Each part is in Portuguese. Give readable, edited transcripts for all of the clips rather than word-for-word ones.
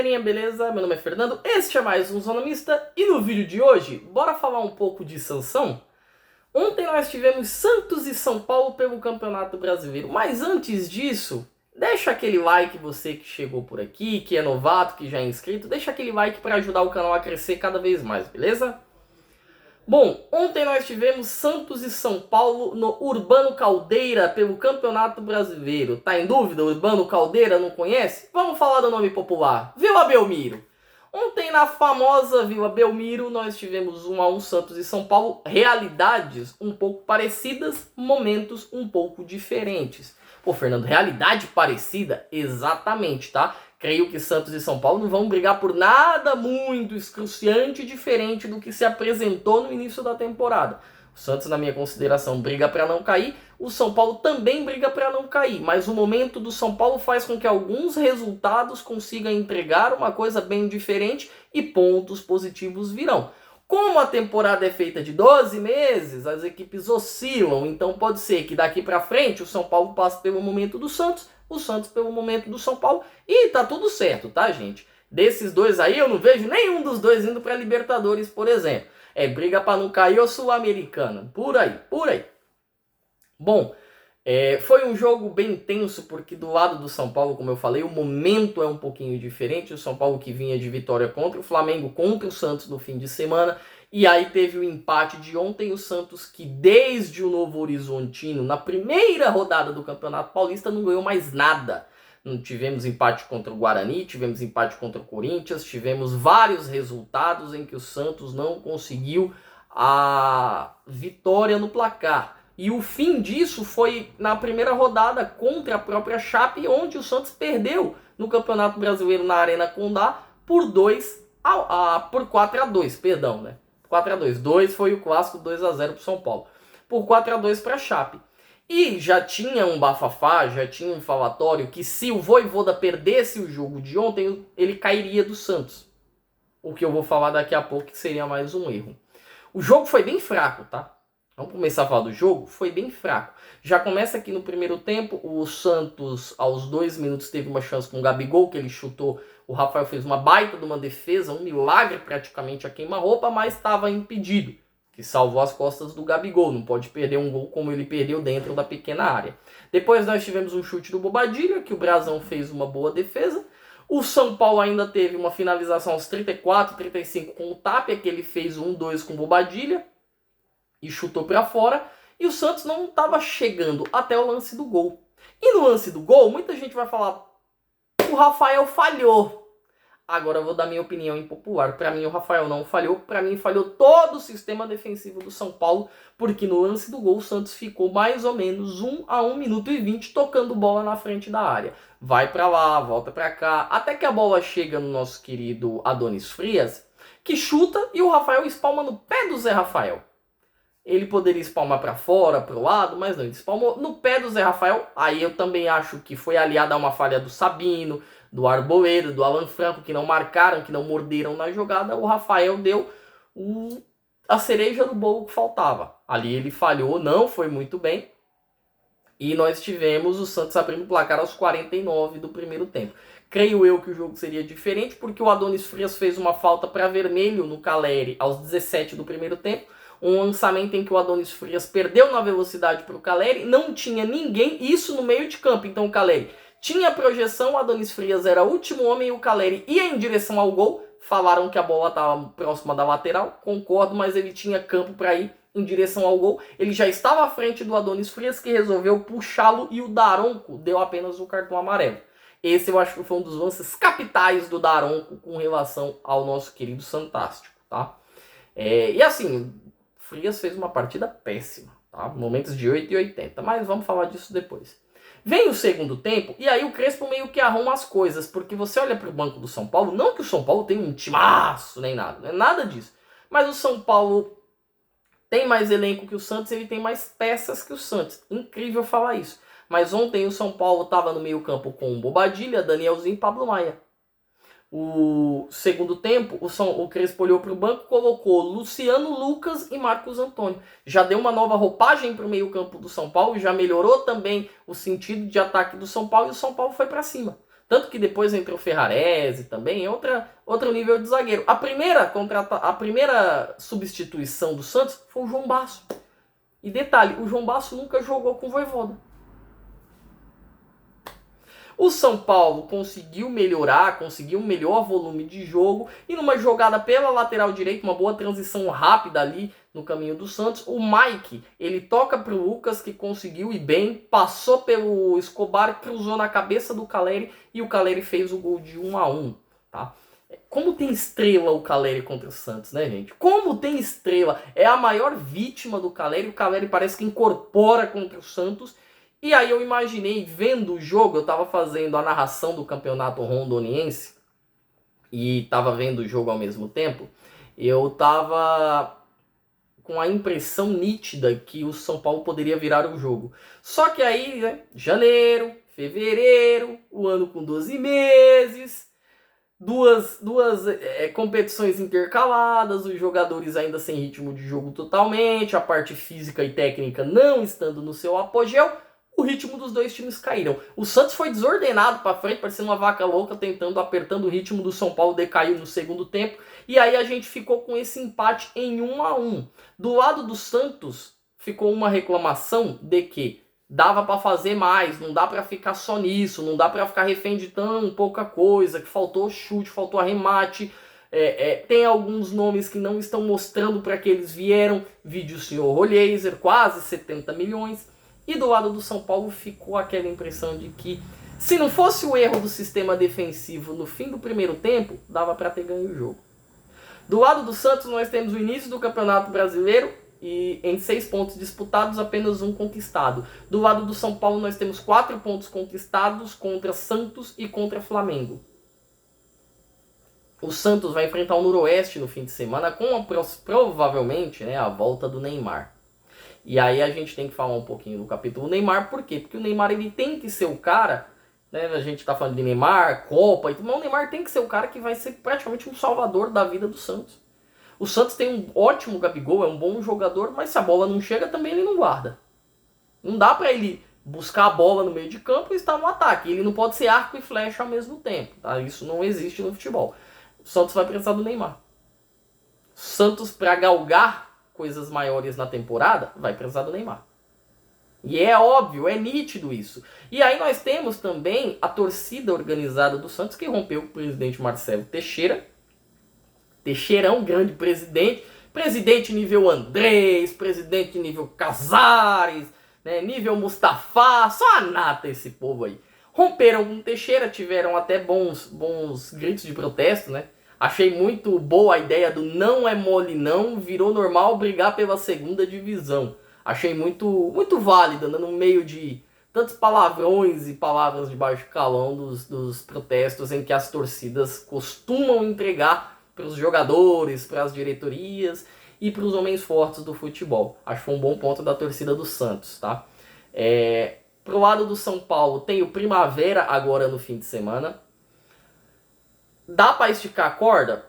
galerinha, beleza? Meu nome é Fernando, este é mais um Zonomista e no vídeo de hoje, bora falar um pouco de sanção? Ontem nós tivemos Santos e São Paulo pelo Campeonato Brasileiro, mas antes disso, deixa aquele like você que chegou por aqui, que é novato, que já é inscrito, deixa aquele like para ajudar o canal a crescer cada vez mais, beleza? Bom, ontem nós tivemos Santos e São Paulo no Urbano Caldeira pelo Campeonato Brasileiro. Tá em dúvida? Urbano Caldeira não conhece? Vamos falar do nome popular. Vila Belmiro. Ontem na famosa Vila Belmiro nós tivemos 1-1 Santos e São Paulo. Realidades um pouco parecidas, momentos um pouco diferentes. Pô, Fernando, realidade parecida? Exatamente, tá? Creio que Santos e São Paulo não vão brigar por nada muito excruciante diferente do que se apresentou no início da temporada. O Santos, na minha consideração, briga para não cair. O São Paulo também briga para não cair. Mas o momento do São Paulo faz com que alguns resultados consigam entregar uma coisa bem diferente e pontos positivos virão. Como a temporada é feita de 12 meses, as equipes oscilam. Então pode ser que daqui para frente o São Paulo passe pelo momento do Santos, o Santos pelo momento do São Paulo, e tá tudo certo, tá, gente? Desses dois aí, eu não vejo nenhum dos dois indo pra Libertadores, por exemplo. É briga pra não cair ou Sul-Americana, por aí, por aí. Bom, foi um jogo bem tenso, porque do lado do São Paulo, como eu falei, o momento é um pouquinho diferente. O São Paulo que vinha de vitória contra o Flamengo, contra o Santos no fim de semana, e aí teve o empate de ontem, o Santos que desde o Novo Horizontino, na primeira rodada do Campeonato Paulista, não ganhou mais nada. Não tivemos empate contra o Guarani, tivemos empate contra o Corinthians, tivemos vários resultados em que o Santos não conseguiu a vitória no placar. E o fim disso foi na primeira rodada contra a própria Chape, onde o Santos perdeu no Campeonato Brasileiro na Arena Condá por 4-2, perdão, né? 4-2. 2 foi o clássico, 2-0 para o São Paulo. Por 4-2 para a Chape. E já tinha um bafafá, já tinha um falatório que se o Vojvoda perdesse o jogo de ontem, ele cairia do Santos. O que eu vou falar daqui a pouco que seria mais um erro. O jogo foi bem fraco, tá? Vamos começar a falar do jogo? Foi bem fraco. Já começa aqui no primeiro tempo, o Santos aos 2 minutos teve uma chance com o Gabigol, que ele chutou. O Rafael fez uma baita de uma defesa, um milagre praticamente a queima-roupa, mas estava impedido, que salvou as costas do Gabigol. Não pode perder um gol como ele perdeu dentro da pequena área. Depois nós tivemos um chute do Bobadilha, que o Brazão fez uma boa defesa. O São Paulo ainda teve uma finalização aos 34, 35 com o Tapia, que ele fez 1-2 com o Bobadilha e chutou para fora. E o Santos não estava chegando até o lance do gol. E no lance do gol, muita gente vai falar: o Rafael falhou. Agora eu vou dar minha opinião impopular. Para mim o Rafael não falhou. Para mim falhou todo o sistema defensivo do São Paulo. Porque no lance do gol o Santos ficou mais ou menos 1 minuto e 20 tocando bola na frente da área. Vai para lá, volta para cá. Até que a bola chega no nosso querido Adonis Frias, que chuta e o Rafael espalma no pé do Zé Rafael. Ele poderia espalmar para fora, para o lado, mas não, ele espalmou no pé do Zé Rafael. Aí eu também acho que foi aliado a uma falha do Sabino, do Arboleda, do Alan Franco, que não marcaram, que não morderam na jogada. O Rafael deu a cereja do bolo que faltava. Ali ele falhou, não foi muito bem. E nós tivemos o Santos abrindo o placar aos 49 do primeiro tempo. Creio eu que o jogo seria diferente, porque o Adonis Frias fez uma falta para vermelho no Caleri aos 17 do primeiro tempo. Um lançamento em que o Adonis Frias perdeu na velocidade para o Caleri, não tinha ninguém, isso no meio de campo. Então o Caleri tinha projeção, o Adonis Frias era o último homem e o Caleri ia em direção ao gol. Falaram que a bola estava próxima da lateral, concordo, mas ele tinha campo para ir em direção ao gol. Ele já estava à frente do Adonis Frias, que resolveu puxá-lo, e o Daronco deu apenas o cartão amarelo. Esse eu acho que foi um dos lances capitais do Daronco com relação ao nosso querido Santástico, tá? E assim, Frias fez uma partida péssima, tá? Momentos de 8 e 80, mas vamos falar disso depois. Vem o segundo tempo, e aí o Crespo meio que arruma as coisas, porque você olha para o banco do São Paulo, não que o São Paulo tenha um timaço nem nada, não é nada disso, mas o São Paulo tem mais elenco que o Santos, ele tem mais peças que o Santos. Incrível falar isso. Mas ontem o São Paulo estava no meio campo com Bobadilha, Danielzinho e Pablo Maia. O segundo tempo, o Crespo olhou para o banco, colocou Luciano, Lucas e Marcos Antônio. Já deu uma nova roupagem para o meio campo do São Paulo, já melhorou também o sentido de ataque do São Paulo e o São Paulo foi para cima. Tanto que depois entrou o Ferrarese também, outro nível de zagueiro. A primeira substituição do Santos foi o João Basso. E detalhe, o João Basso nunca jogou com o Vojvoda. O São Paulo conseguiu melhorar, conseguiu um melhor volume de jogo e numa jogada pela lateral direita, uma boa transição rápida ali no caminho do Santos, o Mike, ele toca para o Lucas que conseguiu ir bem, passou pelo Escobar, cruzou na cabeça do Calleri e o Calleri fez o gol de 1-1, tá? Como tem estrela o Calleri contra o Santos, né, gente? Como tem estrela, é a maior vítima do Calleri, o Calleri parece que incorpora contra o Santos. E aí eu imaginei, vendo o jogo, eu estava fazendo a narração do campeonato rondoniense e estava vendo o jogo ao mesmo tempo, eu estava com a impressão nítida que o São Paulo poderia virar o jogo. Só que aí, né, janeiro, fevereiro, o ano com 12 meses, duas competições intercaladas, os jogadores ainda sem ritmo de jogo totalmente, a parte física e técnica não estando no seu apogeu, o ritmo dos dois times caíram. O Santos foi desordenado para frente, parecendo uma vaca louca, apertando o ritmo do São Paulo, decaiu no segundo tempo. E aí a gente ficou com esse empate em 1-1. Do lado do Santos, ficou uma reclamação de que dava para fazer mais, não dá para ficar só nisso, não dá para ficar refém de tão pouca coisa, que faltou chute, faltou arremate. Tem alguns nomes que não estão mostrando para que eles vieram. Vídeo senhor Rolheiser, quase 70 milhões. E do lado do São Paulo ficou aquela impressão de que, se não fosse o erro do sistema defensivo no fim do primeiro tempo, dava para ter ganho o jogo. Do lado do Santos, nós temos o início do Campeonato Brasileiro e em 6 pontos disputados, apenas 1 conquistado. Do lado do São Paulo, nós temos 4 pontos conquistados contra Santos e contra Flamengo. O Santos vai enfrentar o Noroeste no fim de semana com provavelmente, né, a volta do Neymar. E aí a gente tem que falar um pouquinho do capítulo Neymar, por quê? Porque o Neymar ele tem que ser o cara, né? A gente tá falando de Neymar, Copa e tudo, mas o Neymar tem que ser o cara que vai ser praticamente um salvador da vida do Santos. O Santos tem um ótimo Gabigol, é um bom jogador, mas se a bola não chega também ele não guarda. Não dá pra ele buscar a bola no meio de campo e estar no ataque. Ele não pode ser arco e flecha ao mesmo tempo, tá? Isso não existe no futebol. O Santos vai precisar do Neymar. O Santos, pra galgar coisas maiores na temporada, vai precisar do Neymar. E é óbvio, é nítido isso. E aí nós temos também a torcida organizada do Santos, que rompeu com o presidente Marcelo Teixeira. Teixeirão, grande presidente. Presidente nível Andrés, presidente nível Casares, né, nível Mustafa, só a nata esse povo aí. Romperam com o Teixeira, tiveram até bons gritos de protesto, né? Achei muito boa a ideia do não é mole não, virou normal brigar pela segunda divisão. Achei muito válida, né, no meio de tantos palavrões e palavras de baixo calão dos protestos em que as torcidas costumam entregar para os jogadores, para as diretorias e para os homens fortes do futebol. Acho que foi um bom ponto da torcida do Santos, tá? Pro lado do São Paulo tem o Primavera agora no fim de semana. Dá para esticar a corda?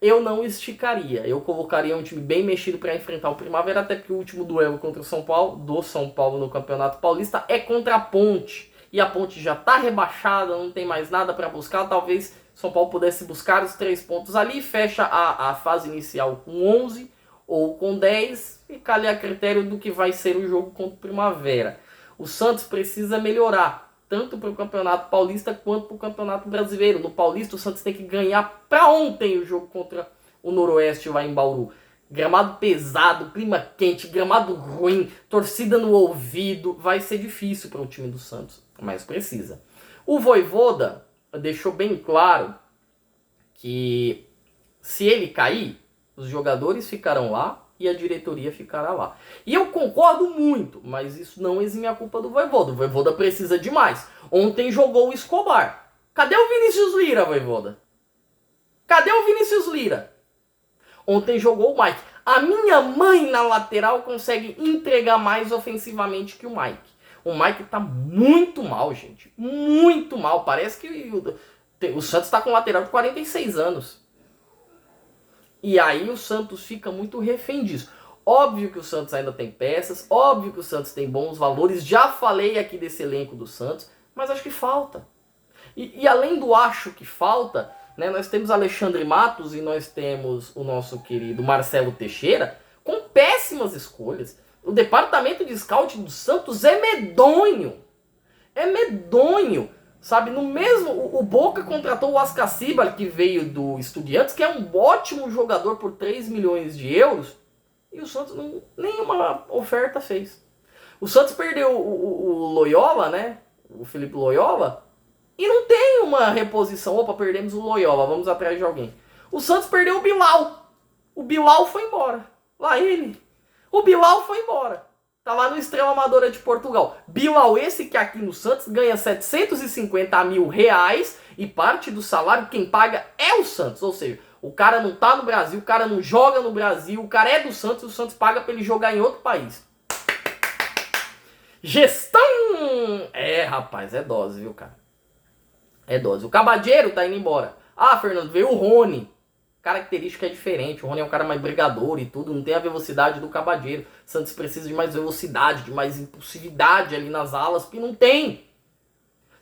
Eu não esticaria. Eu colocaria um time bem mexido para enfrentar o Primavera, até porque o último duelo contra o São Paulo, do São Paulo no Campeonato Paulista, é contra a Ponte. E a Ponte já está rebaixada, não tem mais nada para buscar. Talvez São Paulo pudesse buscar os 3 pontos ali, fecha a fase inicial com 11 ou com 10, fica ali a critério do que vai ser o jogo contra o Primavera. O Santos precisa melhorar, tanto para o Campeonato Paulista quanto para o Campeonato Brasileiro. No Paulista o Santos tem que ganhar para ontem o jogo contra o Noroeste lá em Bauru. Gramado pesado, clima quente, gramado ruim, torcida no ouvido. Vai ser difícil para o time do Santos, mas precisa. O Vojvoda deixou bem claro que se ele cair, os jogadores ficarão lá e a diretoria ficará lá. E eu concordo muito, mas isso não exime a culpa do Vojvoda. O Vojvoda precisa de mais. Ontem jogou o Escobar. Cadê o Vinícius Lira, Vojvoda? Cadê o Vinícius Lira? Ontem jogou o Mike. A minha mãe na lateral consegue entregar mais ofensivamente que o Mike. O Mike tá muito mal, gente. Muito mal. Parece que o Santos tá com lateral de 46 anos. E aí o Santos fica muito refém disso. Óbvio que o Santos ainda tem peças, óbvio que o Santos tem bons valores, já falei aqui desse elenco do Santos, mas acho que falta. E além do acho que falta, né, nós temos Alexandre Matos e nós temos o nosso querido Marcelo Teixeira com péssimas escolhas. O departamento de scout do Santos é medonho. É medonho. Sabe, no mesmo... O Boca contratou o Ascacibar, que veio do Estudiantes, que é um ótimo jogador por 3 milhões de euros. E o Santos nenhuma oferta fez. O Santos perdeu o Loyola, né? O Felipe Loyola. E não tem uma reposição. Opa, perdemos o Loyola, vamos atrás de alguém. O Santos perdeu o Bilal. O Bilal foi embora. Lá ele. O Bilal foi embora. Tá lá no Estrela Amadora de Portugal. Bilal, esse que aqui no Santos ganha 750 mil reais e parte do salário quem paga é o Santos. Ou seja, o cara não tá no Brasil, o cara não joga no Brasil, o cara é do Santos e o Santos paga pra ele jogar em outro país. Gestão! É, rapaz, é dose, viu, cara? É dose. O Cabadeiro tá indo embora. Ah, Fernando, veio o Rony. Característica é diferente. O Rony é um cara mais brigador e tudo. Não tem a velocidade do Cabadeiro. Santos precisa de mais velocidade, de mais impulsividade ali nas alas, porque não tem.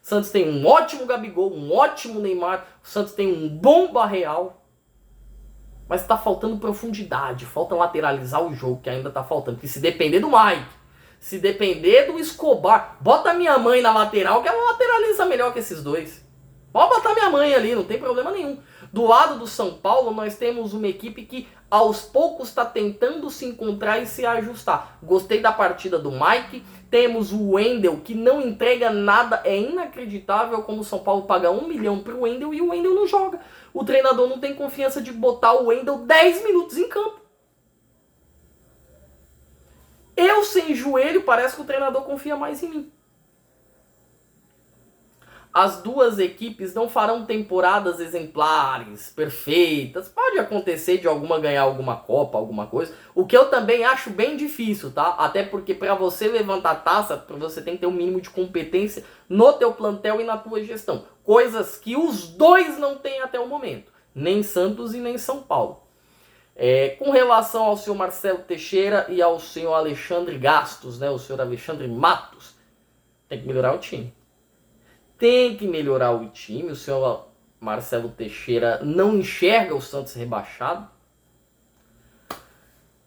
Santos tem um ótimo Gabigol, um ótimo Neymar. O Santos tem um bom Barreal. Mas tá faltando profundidade. Falta lateralizar o jogo, que ainda tá faltando. Porque se depender do Mike, se depender do Escobar, bota minha mãe na lateral, que ela lateraliza melhor que esses dois. Pode botar minha mãe ali, não tem problema nenhum. Do lado do São Paulo, nós temos uma equipe que aos poucos está tentando se encontrar e se ajustar. Gostei da partida do Mike. Temos o Wendel, que não entrega nada. É inacreditável como o São Paulo paga 1 milhão para o Wendel e o Wendel não joga. O treinador não tem confiança de botar o Wendel 10 minutos em campo. Eu sem joelho, parece que o treinador confia mais em mim. As duas equipes não farão temporadas exemplares, perfeitas. Pode acontecer de alguma ganhar alguma Copa, alguma coisa. O que eu também acho bem difícil, tá? Até porque para você levantar a taça, você tem que ter um mínimo de competência no teu plantel e na tua gestão. Coisas que os dois não têm até o momento. Nem Santos e nem São Paulo. Com relação ao senhor Marcelo Teixeira e ao senhor Alexandre Gastos, né? O senhor Alexandre Matos, tem que melhorar o time. Tem que melhorar o time. O senhor Marcelo Teixeira não enxerga o Santos rebaixado.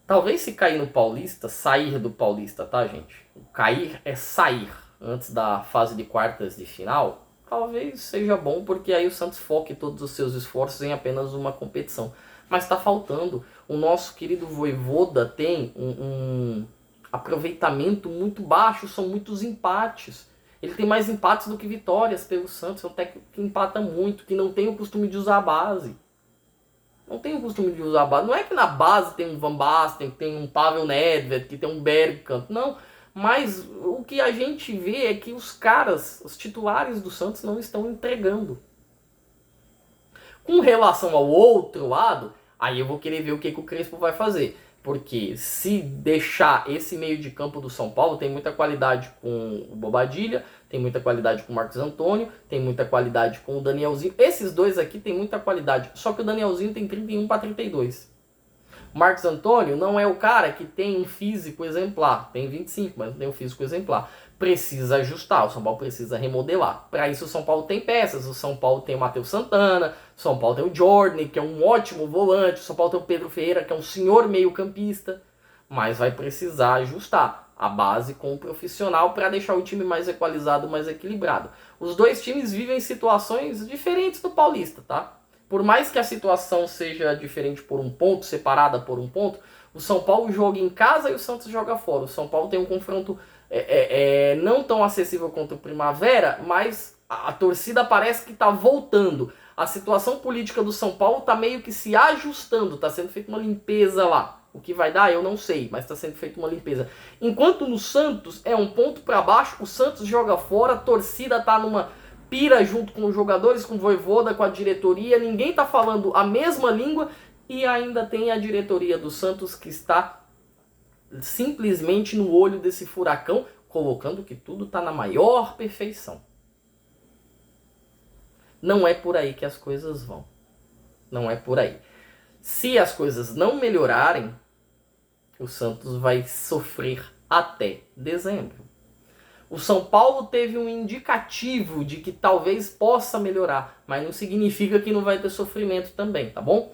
Talvez se cair no Paulista, sair do Paulista, tá, gente? O cair é sair antes da fase de quartas de final. Talvez seja bom, porque aí o Santos foque todos os seus esforços em apenas uma competição. Mas está faltando. O nosso querido Vojvoda tem um aproveitamento muito baixo, são muitos empates. Ele tem mais empates do que vitórias pelo Santos. É um técnico que empata muito, que não tem o costume de usar a base. Não tem o costume de usar a base. Não é que na base tem um Van Basten, que tem um Pavel Nedved, que tem um Bergkamp. Não. Mas o que a gente vê é que os caras, os titulares do Santos, não estão entregando. Com relação ao outro lado, aí eu vou querer ver o que o Crespo vai fazer. Porque se deixar esse meio de campo do São Paulo, tem muita qualidade com o Bobadilha, tem muita qualidade com o Marcos Antônio, tem muita qualidade com o Danielzinho. Esses dois aqui tem muita qualidade, só que o Danielzinho tem 31 para 32. O Marcos Antônio não é o cara que tem um físico exemplar, tem 25, mas não tem um físico exemplar. Precisa ajustar, o São Paulo precisa remodelar. Para isso o São Paulo tem peças, o São Paulo tem o Matheus Santana, o São Paulo tem o Jordan, que é um ótimo volante, o São Paulo tem o Pedro Ferreira, que é um senhor meio campista, mas vai precisar ajustar a base com o profissional para deixar o time mais equalizado, mais equilibrado. Os dois times vivem situações diferentes do Paulista, tá? Por mais que a situação seja diferente por um ponto, separada por um ponto, o São Paulo joga em casa e o Santos joga fora. O São Paulo tem um confronto não tão acessível quanto o Primavera, mas a torcida parece que está voltando. A situação política do São Paulo está meio que se ajustando, está sendo feita uma limpeza lá. O que vai dar eu não sei, mas está sendo feita uma limpeza. Enquanto no Santos é um ponto para baixo, o Santos joga fora, a torcida está numa pira junto com os jogadores, com o Vojvoda, com a diretoria, ninguém está falando a mesma língua e ainda tem a diretoria do Santos que está simplesmente no olho desse furacão, colocando que tudo está na maior perfeição. Não é por aí que as coisas vão. Não é por aí. Se as coisas não melhorarem, o Santos vai sofrer até dezembro. O São Paulo teve um indicativo de que talvez possa melhorar, mas não significa que não vai ter sofrimento também, tá bom?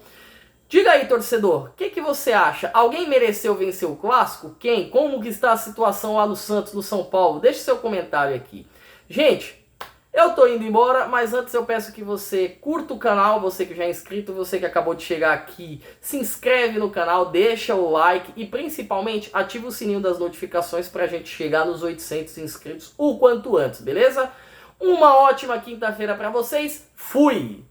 Diga aí, torcedor, o que você acha? Alguém mereceu vencer o Clássico? Quem? Como que está a situação lá no Santos, no São Paulo? Deixe seu comentário aqui. Gente, eu tô indo embora, mas antes eu peço que você curta o canal, você que já é inscrito, você que acabou de chegar aqui, se inscreve no canal, deixa o like e principalmente ativa o sininho das notificações pra gente chegar nos 800 inscritos o quanto antes, beleza? Uma ótima quinta-feira pra vocês, fui!